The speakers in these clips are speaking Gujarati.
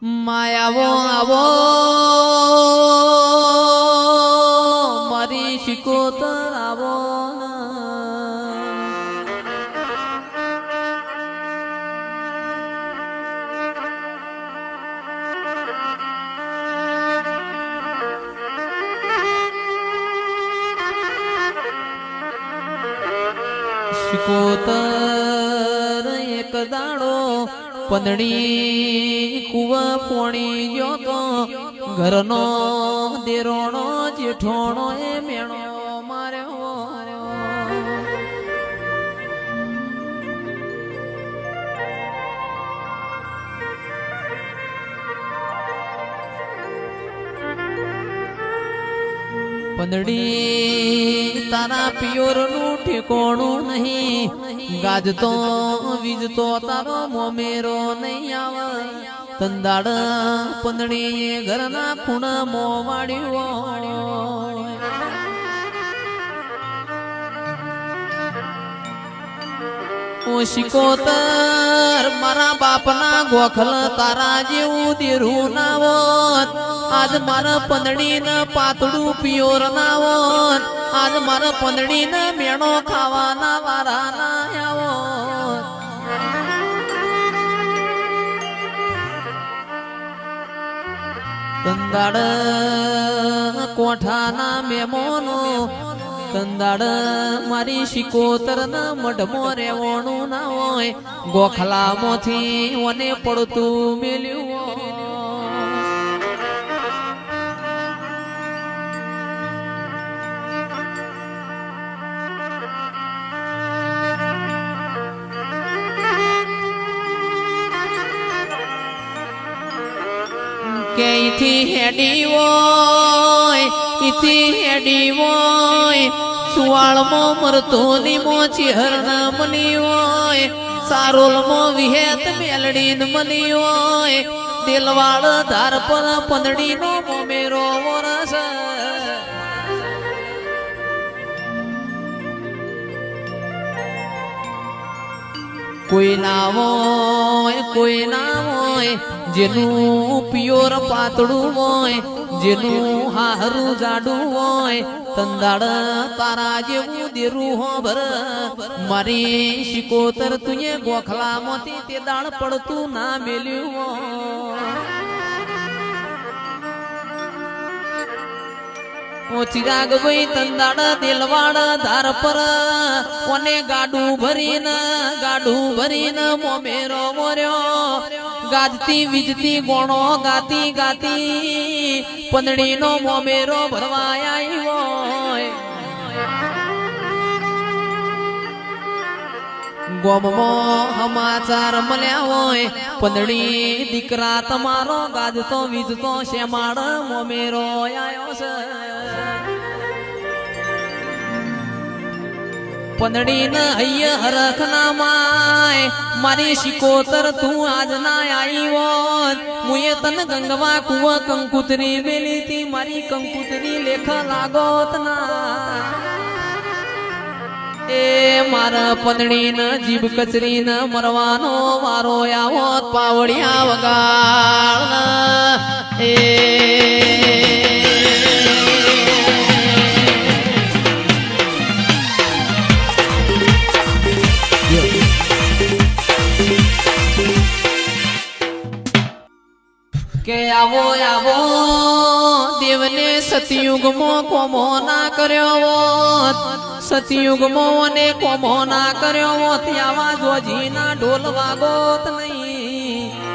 માયાવો આવો મારી શિકોતર આવો શિકોતર એક દાડો પંદડી કુવા પોણી ગયો તો ઘરનો દેરોણો જેઠોણો એ મેણો માર્યો પંદડી તારા પિયોર નું ઠેકોણું નહીં ગાજતો વીજતો તારો મોમેરો નહીં આવે તંદાડ પંદડી ઘરના ખૂણા મો વાળ્યો શિકોતર મારા બાપના ગોખલ તારા જેવું દેરું ના હોત આજ મારા પંદડી ને પાતળું પિયોર ના હોત આજ મારા પંદડી ને મેણો ખાવાના વારા ના આવો તંદાડ કોઠાના મેમોનો તંદાડ મારી શિકોતર ના મઢમો રેવણું ના હોય ગોખલામાંથી ઓને પડતું મેલ્યું કે ઈથી હેડી હોય ઈથી હેડી હોય સુવાળમાં મરતો નીમો ચેહરના મની હોય સારોલમાં વિહેત મેલડીન મની હોય દિલવાળ ધાર પર પંદડીનો મોમેરો વરસ કોઈ ના હોય જેનું પિયોર પાતળું હોય જેનું હારું જાડું હોય તંદાડ તારા જેવું દેરું હો ભર મારી શિકોતર તુએ ગોખલામાંથી તે દાળ પડતું ના મેલ્યું ઓ ચિરાગ ભાઈ તંદાડ દિલવાડ ધાર પર કોને ગાડું ભરીને મોમેરો મોર્યો ગાજતી વીજતી ગોણો ગાતી ગાતી પંદડીનો મોમેરો ભરવાય હોય ગોમમાં સમાચાર મળ્યા હોય પંદડી દીકરા તમારો ગાજતો વીજતો શેમાડ મોમેરો આયો છે પંદડી ન હૈયા હરખ ના માય મારી શિકોતર તું આજ ના આવી હોત મુએ તન ગંગવા કુવા કંકુતરી વેલી તી મારી કંકુતરી લેખ લાગોત ના એ મારા પંદડી ન જીભ કચરી ન મરવાનો વારો આવોત પાવડિયા વગાડ એ કે આવો આવો દેવને સતયુગમાં કોમો ના કર્યો હોત સતયુગમાં અને કોમો ના કર્યો હોત આવા જોજી ના ઢોલ વાગોત નહીં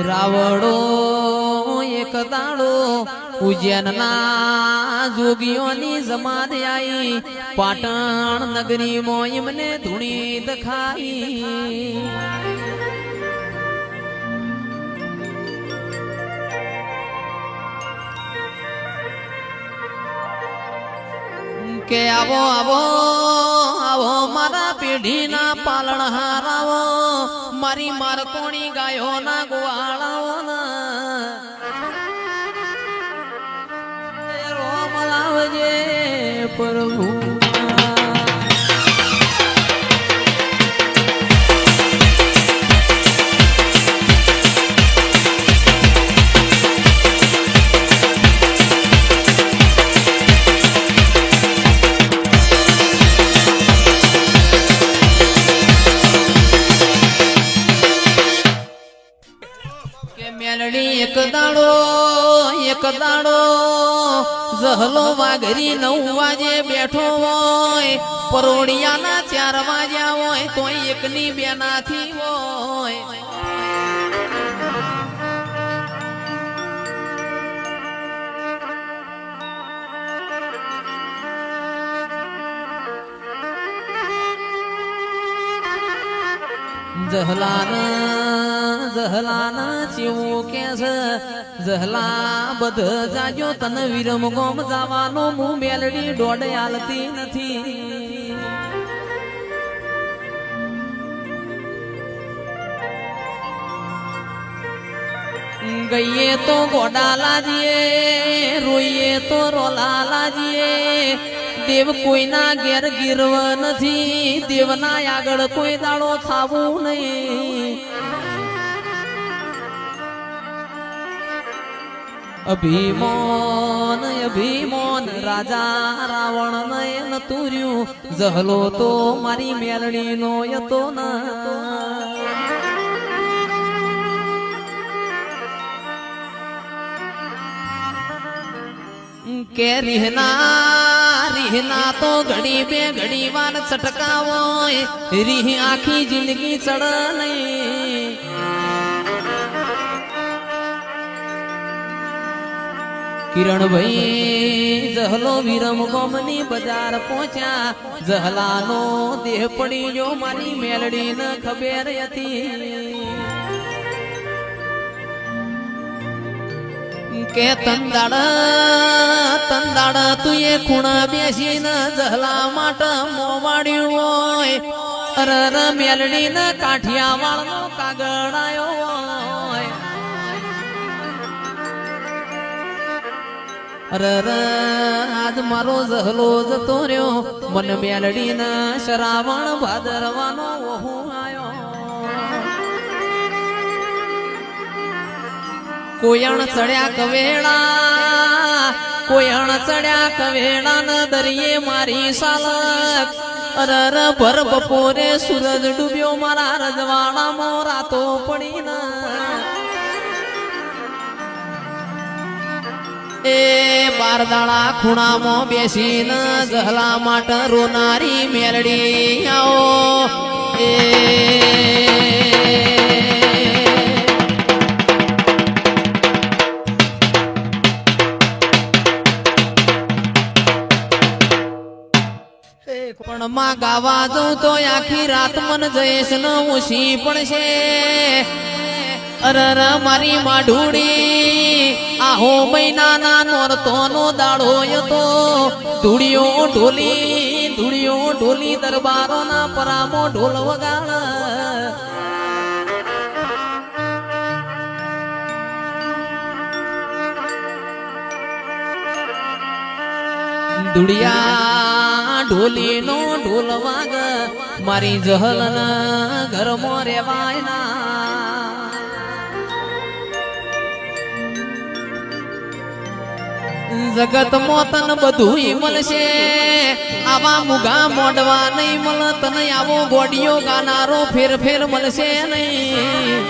રાવડો એક દાડો ઉજ્જૈનના જોગીઓની જમાત આવી પાટણ નગરીમાં એમને ધૂણી દખાઈ કે આવો આવો આવો મારા પેઢીના પાલણહાર આવો મારી મારકોણી ગાયો ના ગોવાળાઓના રોમ લાવજે પ્રભુ એક દાડો જહલો વાઘરી 9 વાગે બેઠો હોય પરોડિયાના 4 વાગ્યા હોય તોય એકની બેનાથી હોય જહલાના ચેવું કે છે જહલા બધ જાજો તન વિરમ ગોમ જવાનો મુ મેલડી દોડ આલતી નથી ગઈએ તો ગોડા લાજીએ રોઈએ તો રોલા લાજીએ દેવ કોઈના ઘેર ગીરવ નથી દેવના આગળ કોઈ દાડો થાવું નહીં અભિમાન રાજા રાવણ નયન તુર્યું જહલો તો મારી મેલડી નો યતો ના કે રીહના તો ઘડી બે ઘડી વાર છટકાવો રીહ આખી જિંદગી ચડ નહીં કિરણભાઈ જહલો વિરમ ગોમની બજાર પહોંચ્યા જહલાનો દેહ પડી જો મારી મેલડી ન ખબર હતી કે તંદાડ તું એ ખૂણા બેસીને જહલા માટે મોવાડ્યું હોય અરર મેલડી ને કાઠિયાવાડ નો કાગળ આયો હોય અરર આજ મારો જહલો જતો રહ્યો મન મેલડી ને શ્રાવણ ભાદરવાનો ઓહુ આયો કોયણ ચડ્યા કવેળા ન દરિયે મારી સાલક અરર ભર બપોરે સૂરજ ડૂબ્યો મારા રજવાડામાં રાતો પડી એ બારદાળા ખૂણામાં બેસીને જહલા માટે રોનારી મેલડી આવો એ પણ માં ગાવા દઉં તો આખી રાત મન જઈશ ન ઓછી પડશે અરર મારી માઢુડી આહો મહિનાના નોરતો નો દાડો હતો ધૂળિયો ઢોલી દરબારો ના પરામો ઢોલ વગાડ દુડિયા ઢોલી નો ઢોલ વાગ મારી જહલ ઘરમાં રેવાય ના જગત મોતન બધું મળશે આવા મુગા મોડવા નહીં મળ તને આવો ગોડિયો ગાનારો ફેર મળશે નહીં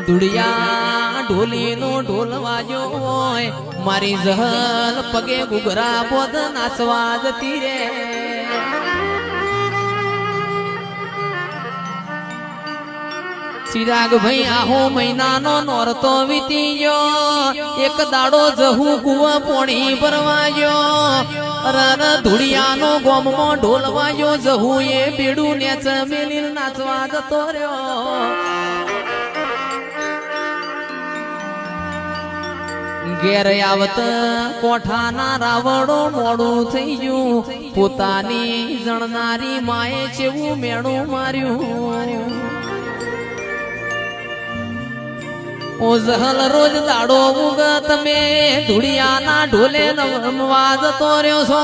દુડિયા ઢોલી નો ઢોલ વાજો હોય મારી જહલ પગે ગુગરા બોધ નાચવા જતી રે ચિરાગ ભાઈ આહો મહિનાનો નોરતો વીતી ગયો એક દાડો જહુ કુવા પોણી ભરવા ગયો અરર ધુડિયાનો ગોમમાં ઢોલ વાજો જહુ એ બેડું નેચ મેલી નાચવા જતો રહ્યો ઘેર આવત કોઠાના રાવડો મોડું થઈ ગયું પોતાની જણનારી માએ ચેવું મેણું માર્યું ઓ જહલ રોજ દાડો ઉગ તમે ધુડિયાના ઢોલે રમવા જતો રહ્યો છો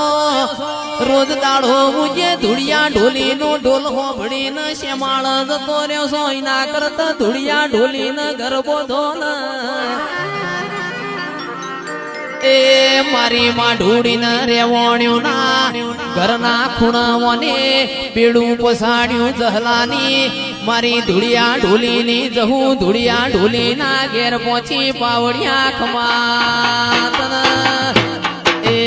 રોજ દાડો ઉગે ધુડિયા ઢોલીનો ઢોલ હોભળીને શ્યામાળ જતો રહ્યો છો એના કરતા ધુડિયા ઢોલીને ગરબો ધોલ એ મારી માં ઢૂડીને રેવણ્યું ના ઘરના ખૂણાઓને બેડું પસાડ્યું જહલાની મારી ધુડિયા ઢોલીની જહું ધુડિયા ઢોલીના ઘેર પહોંચી પાવડિયા ખમાતન એ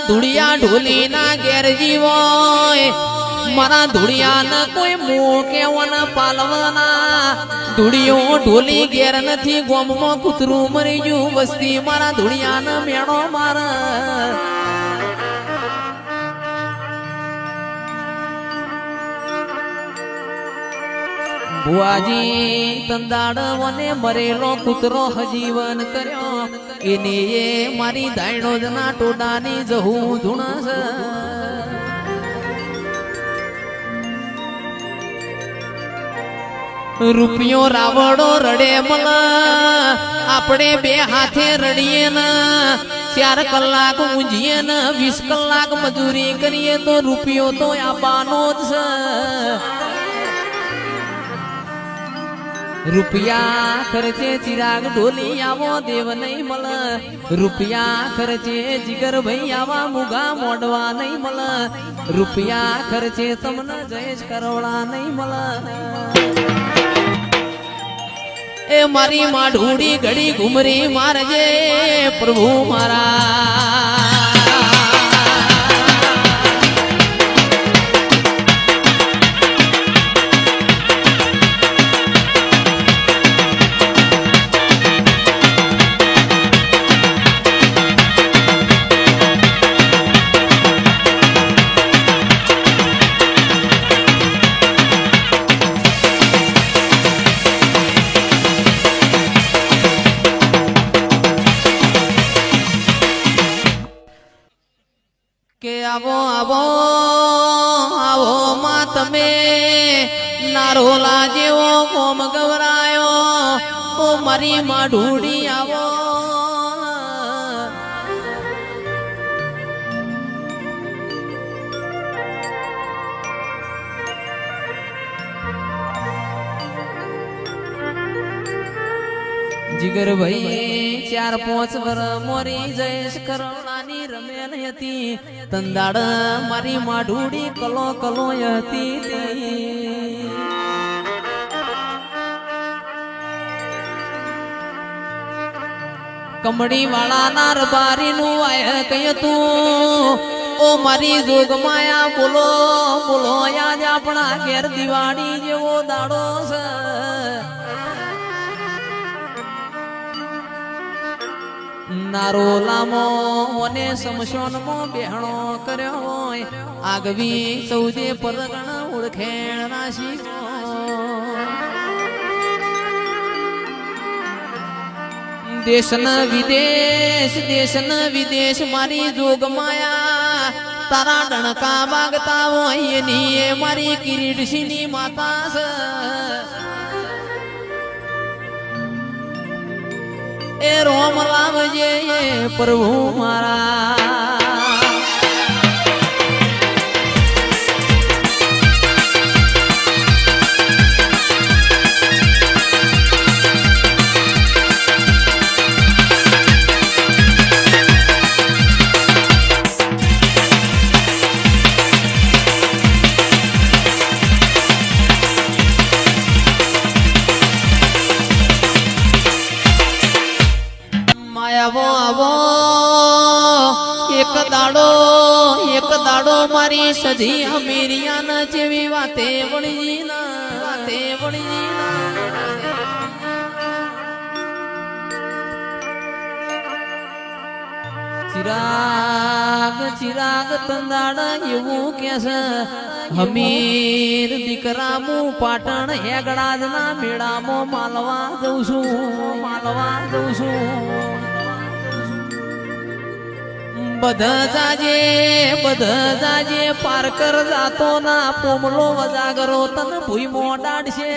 ધુડિયા ઢોલી ના ઘેર જીવોય મારા ધુડિયા ન કોઈ મોં કેવના પાલવાના ધુડિયો ઢોલી ઘેર નથી ગોમમાં કૂતરું મરી ગયું વસ્તી મારા ધુડિયા ન મેણો મારા ભુવાજી તંદાડ વને મરેલો કૂતરો હજીવન કર્યો એને એ મારી દાયણો જના ટોડાની જહું ધૂણસ રૂપિયો રાવડો રડે મલ આપણે બે હાથે રડીએ ને 4 કલાક ઊંઘીએ ને 20 કલાક મજૂરી કરીએ તો રૂપિયો તો આપવાનો જ છે રૂપિયા ખર્ચે ચિરાગ ઢોલી આવો દેવ નહીં મળ રૂપિયા ખર્ચે જીગર ભાઈ આવા મુગા મોડવા નહીં મળ રૂપિયા ખર્ચે તમને જયેશ કરોડા નહીં મળ એ મારી માં ઢૂડી ઘડી ઘુમરી મારજે પ્રભુ મારા કે આવો આવો આવો માં તમે નારોલા જેવો કોમ ગવરાયો ઓ મારી માં ઢૂડી આવો જીગર ભાઈ 4-5 વર મોરી જયેશ કરોડાની રમેલ હતી તંદાડ મારી માં ઢૂડી કલો કલો હતી કમડી વાળા ના રબારી નું આય કઈ તું ઓ મારી જોગ માયા બોલો બોલો આજ આપણા ઘેર દિવાળી જેવો દાડો છે નારોલામો અને સમશોનમો બેહણો કર્યો હોય આગવી સૌદે પરગણ ઓળખેણ રાશી દેશ વિદેશ મારી જોગ માયા તારા ડણકા વાગતા હોય એની એ મારી કિરીટસિંહની માતા છે એ રોમ લાવજે પ્રભુ મારા એક દાડો મારી સધી અમીરિયાના જેવી વાતે વળી ચિરાગ તંદાડા એવું કે છે હમીર દીકરા હું પાટણ હેગડાજના મેળામાં માલવા જઉં છું બધા જાજે પારકર જાતો ના પોમલો વજાગરો તન ભૂઈ મોડાડશે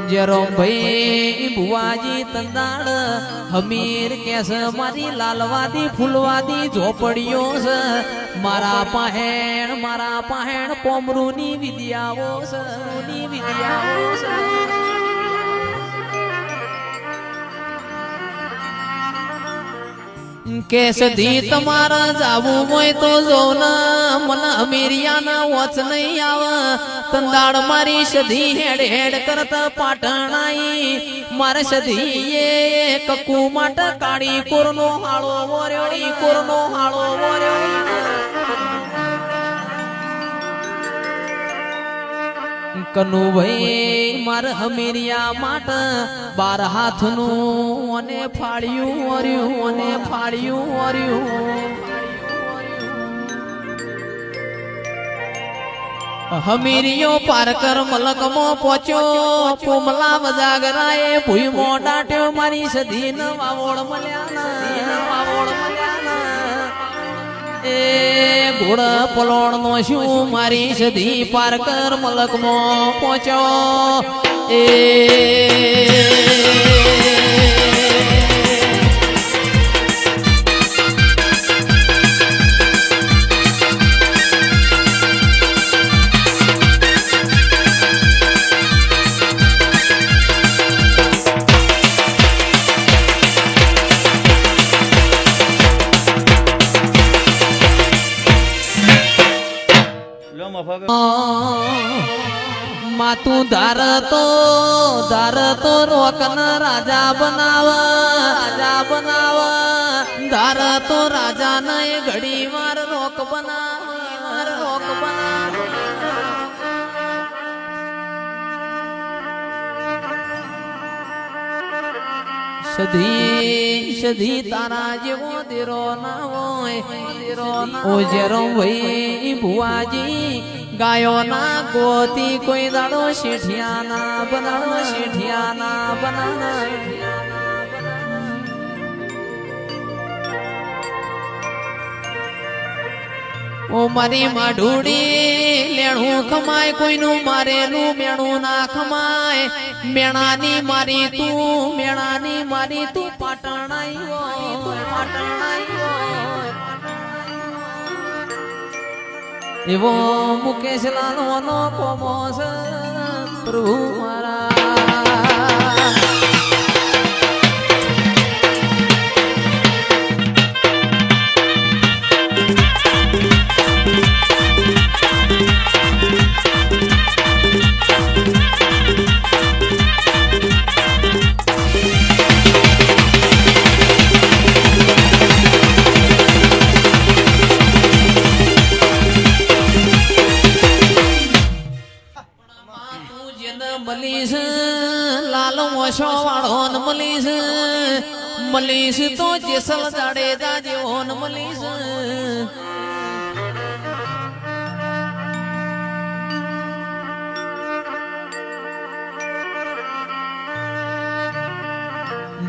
જેરો ભાઈ ભુવાજી તંદાડ હમીર કેસ મારી લાલવાદી ફૂલવાદી ઝોપડીઓ છે મારા પાહેણ પોમરૂની વિદ્યાઓ છે કે સધી તમારા જાવું હોય તો જો ના મને અમીરિયાના વચ નહીં આવે તંદાડ મારી સધી હેડ કરતા પાટણ આઈ મારે સધી એ કકુ માટે કાળી કોરનો હાળો વર્યો કનુભાઈ મારે હમીરિયા માટે 12 હાથનું અને ફાળ્યું હમીરિયો પારકર મલકમો પહોંચ્યો પોમલા વજાગરાએ ભૂઈ મોડાટ્યો મારી સધી ન વાવોળ મળ્યા એ ઘોડ પલોણ નો શું મારી સધી પારકર મલકમાં પહોંચ્યો એ માતું ધારતો રોકન રાજા બનાવ ધારતો રાજા ને ઘડી વાર રોક બનાવ સધી તારા જેવો દેરો ના હોય ઓ જેરો ભાઈ ભુવાજી ગાયો ના ગોતી કોઈ દાડો શેઠિયાના બનાના ઓ મારી માઢુડી લેણું ખમાય કોઈનું મારેલું મેણું ના ખમાય મેણાની મારી તું પાટણ એવો મુકેશ લાલવાનો કોમો છે પ્રભુ મારા મલીશ તો જેસલ જાડેજા જેવો મલીશ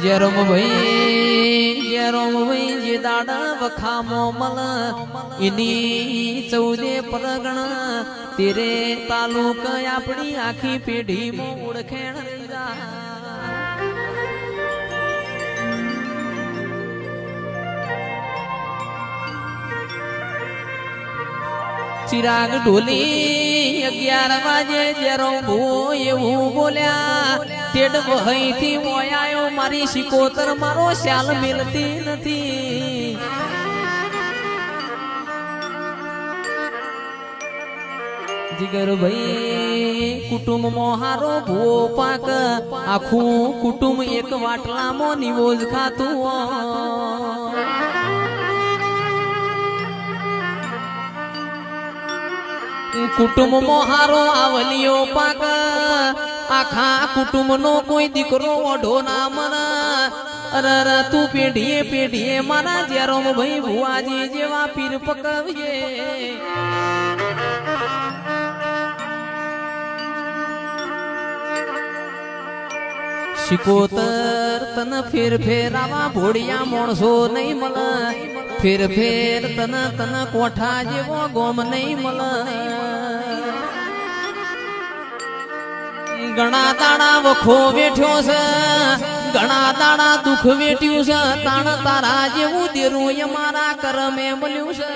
જેરોમ ભાઈ જે દાડા વખામો મલ એની 14 પરગણ તેરે તાલુક આપણી આખી પેઢીમાં ઓળખેણ ચિરાગ ઢોલી 11 વાગે જેરો ભૂ એવું બોલ્યા તેડ વહી થી મોયાયો મારી શિકોતર મારો શાલ મિલતી નથી જીગર ભાઈ કુટુંબ હારો ભૂવો પાક આખું કુટુંબ એક વાટલામાં નિવોજ ખાતું કુટુંબ હારો આવલિયો પાક આખા કુટુંબ નો કોઈ દીકરો ઓઢો ના મના અરે તું પેઢીએ પેઢીએ મારા જેરોમ ભાઈ ભુવાજી જેવા પીર પકવીએ શિકોતર તન ફેર ફેરાવા ભોળિયા માણસો નહીં મળ ફેર ફેર તન તન કોઠા જેવો ગોમ નહીં મળ ઘણા દાડા વખો વેઠ્યો છે ઘણા દાડા દુઃખ વેઠ્યું છે તાણ તારા જેવું દેરું અમારા કરમે મળ્યું છે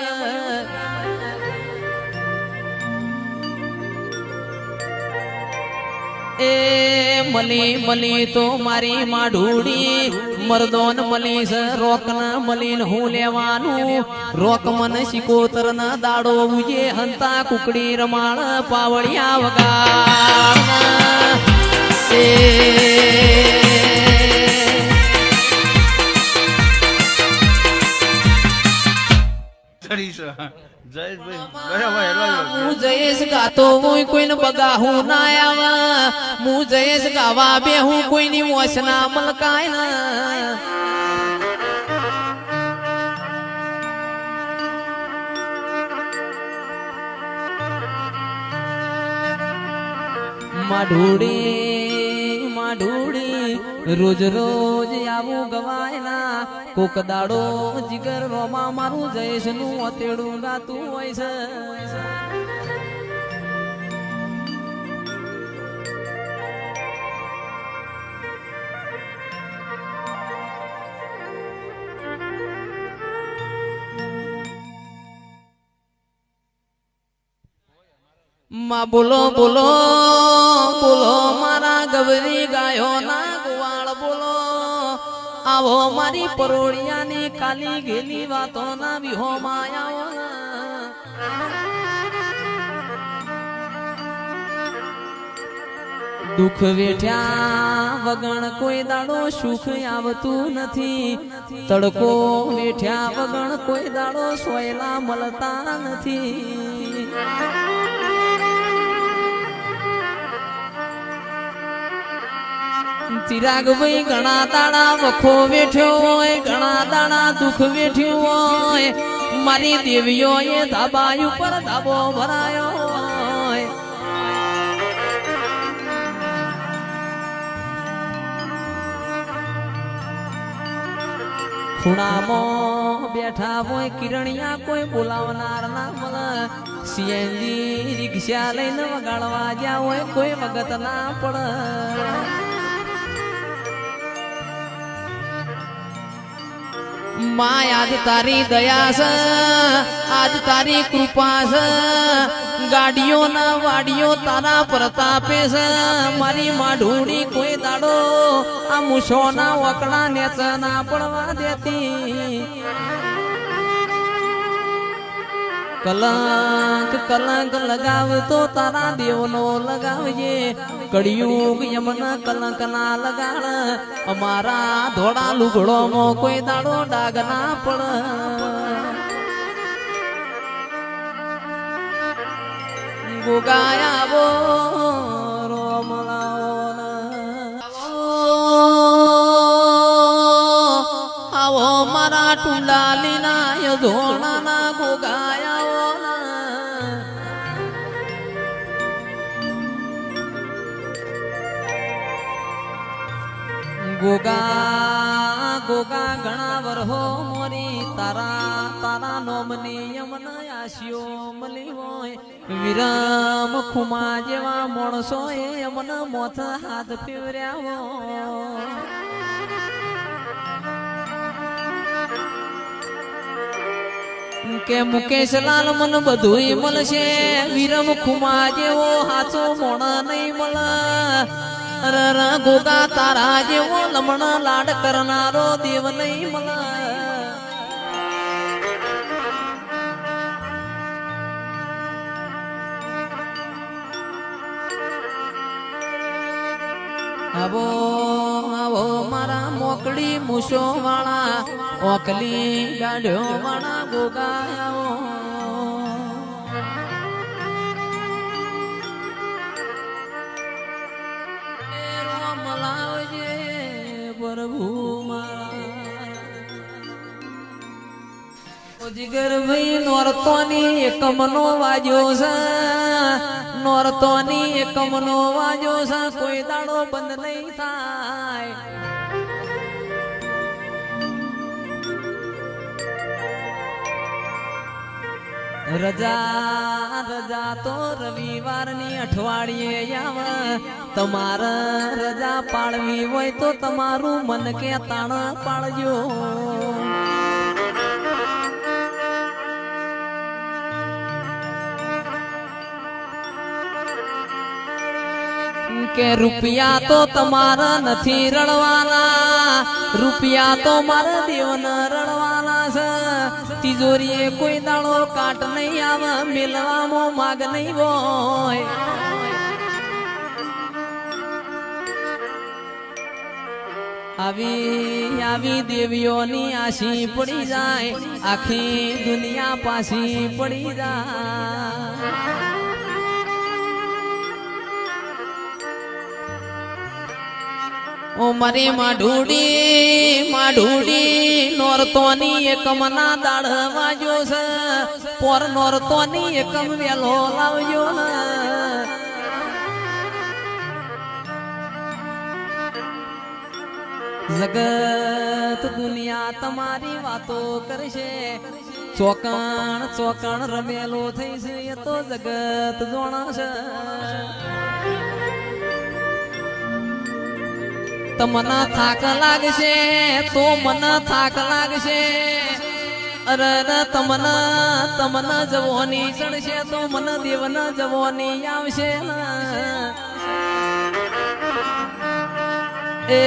એ મલી મલી તો મારી માઢુડી મરદોન મલી છે રોક ન મલીન હું લેવાનું રોક મન શિકોતર ન દાડો ઉજે હંતા કુકડી રમાળ પાવળિયા વગા એ જયેશ ગાતો હું કોઈને બગા હું ના આવા હું જયેશ ગાવા બે હું કોઈની મોશ ના મલકાય ના માઢુડી રોજ રોજ આવું ગવાય ના કોક દાડો જીગર રોમા મારું જયેશ નું અતેડું ગાતું હોય છે માં બોલો બોલો બોલો મારા ગવરી ગાયો ના ગોવાળ બોલો આવો મારી પરોળિયાની કાલી ગેલી વાતો ના વિહો માયાઓ દુઃખ વેઠ્યા વગણ કોઈ દાડો સુખ આવતું નથી તડકો વેઠ્યા વગણ કોઈ દાડો સોયલા મળતા નથી ચિરાગ ભાઈ ઘણા દાડા વખો વેઠ્યો હોય ઘણા દાડા દુઃખ વેઠ્યું હોય મારી દેવીઓ એ ધાબા ઉપર ધાબો ભરાયો હોય ખૂણામાં બેઠા હોય કિરણિયા કોઈ બોલાવનાર ના મળે સીએનજી રિક્ષા લઈને વગાડવા જ્યાં હોય કોઈ વગત ના પડે માં આજ તારી દયા છે આજ તારી કૃપા છે ગાડીઓ ના વાડીઓ તારા પ્રતાપે છે મારી માઢુડી કોઈ દાડો આ મૂછો ના વકડા નેચ ના પડવા દેતી કલંક કલંક લગાવતો તારા દેવનો લગાવજે કળિયુગ યમન કલંક ના લગાડ અમારા ધોળા લુગડો માં કોઈ દાડો ડાગ ના પડ ગોગાયાવો આવો મારા ટુંડાલી ના યધોણા ના ગોગાયા ગોગા ગોગા ઘણા વરહો મોરી તારા તારા નોમની યમન આશિયો મળી હોય વિરમ ખુમા જેવા માણસો એ યમન મોથ હાથ ફેવર્યા હોય કે મુકેશ લાલ મન બધું મળશે વિરમ ખુમા જેવો હાચો મોણ નહીં મળે ગોગા તારા જેવો લમણ લાડ કરનારો દેવ નહીં મળે આવો આવો મારા મોકળી મૂછો વાળા ઓકલી ગાડ્યો વાળા ગોગાયાઓ રામ લાવજે પ્રભુ મારા જીગર ભાઈ નોરતોની એકમનો વાજો છે નોરતોની એકમનો વાજો છે કોઈ દાડો બંધ નહીં થાય રજા રજા તો રવિવારની અઠવાડિયે આવે તમારે રજા પાડવી હોય તો તમારું મન કે તાણ પાડજો કે રૂપિયા તો તમારા નથી રણવાના રૂપિયા તો મારા દેવના રણવાના છે તિજોરીએ કોઈ દાડો કાટ નહીં આવે મેલવામાં માગ નહીં હોય આવી આવી દેવીઓની આશી પડી જાય આખી દુનિયા પાછી પડી જાય ઓ મારી માઢુડી નોરતોની એકમના દાડ વાજો છે પોર નોરતોની એકમ વેલો લાવજો ને જગત દુનિયા તમારી વાતો કરશે ચોકણ ચોકણ રમેલો થઈ છે એ તો જગત જોણાશે તમને થાક લાગશે તો મને થાક લાગશે અરે તમને તમને જવાની ચડશે તો મને દેવના જવાની આવશે એ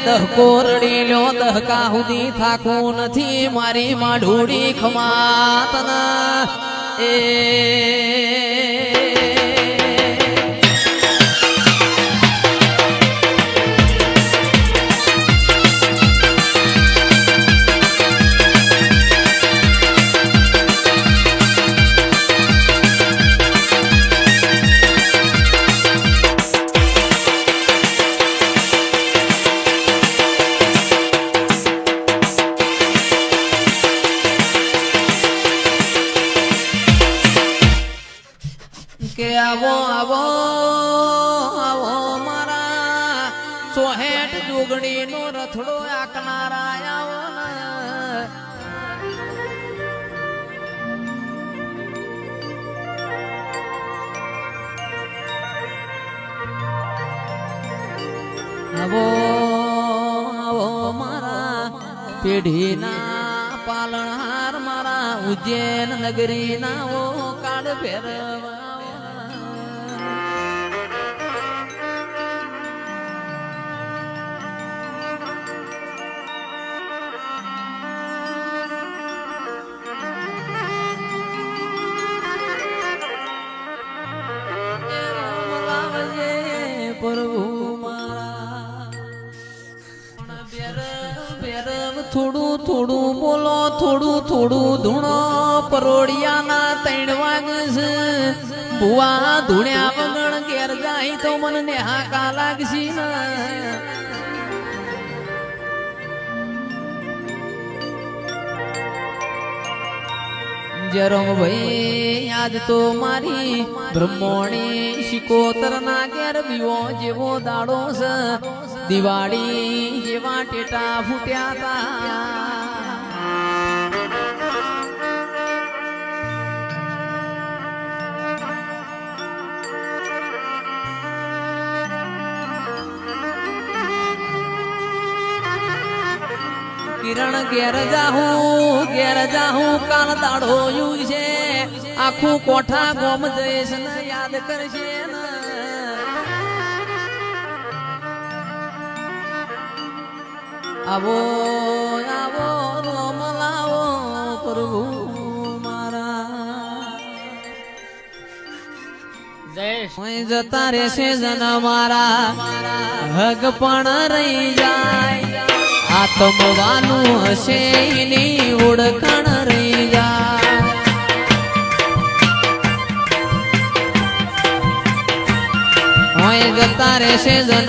દહકો રડી લો દહકા સુધી થાકું નથી મારી માઢુડી ખમાતના એ કે આવો આવો આવો મારા સોહેટ જોગણી નો રથડો આકનારા આવો આવો આવો મારા પેઢીના પાલનહાર મારા ઉજ્જૈન નગરી ના ઓ કાળ ફેરવા થોડું થોડું બોલો થોડું થોડું ધૂણો પરોડિયાના 3 વાગશે ભુવા ધૂણ્યા વગણ ઘેર જાય તો મને હાકા લાગશી ને જરમ ભાઈ આજ તો મારી બ્રહ્મણી શિકોતર ના ઘેર બીવો જેવો દાડો છે દિવાળી જેવા ટેટા ફૂટ્યા તા કિરણ ઘેર જાહું કાલ દાડો યુગ છે આખું કોઠા ગોમ જઈશ ને યાદ કરશે ને આવો આવો રોમ લાવો પ્રભુ મારા જય ઓય જતા રહેશે જના મારા હગ પણ રહી જાય આત્મવાનું હશે એની ઓળખાણ રહી જાય ઓય જતા રહેશે જના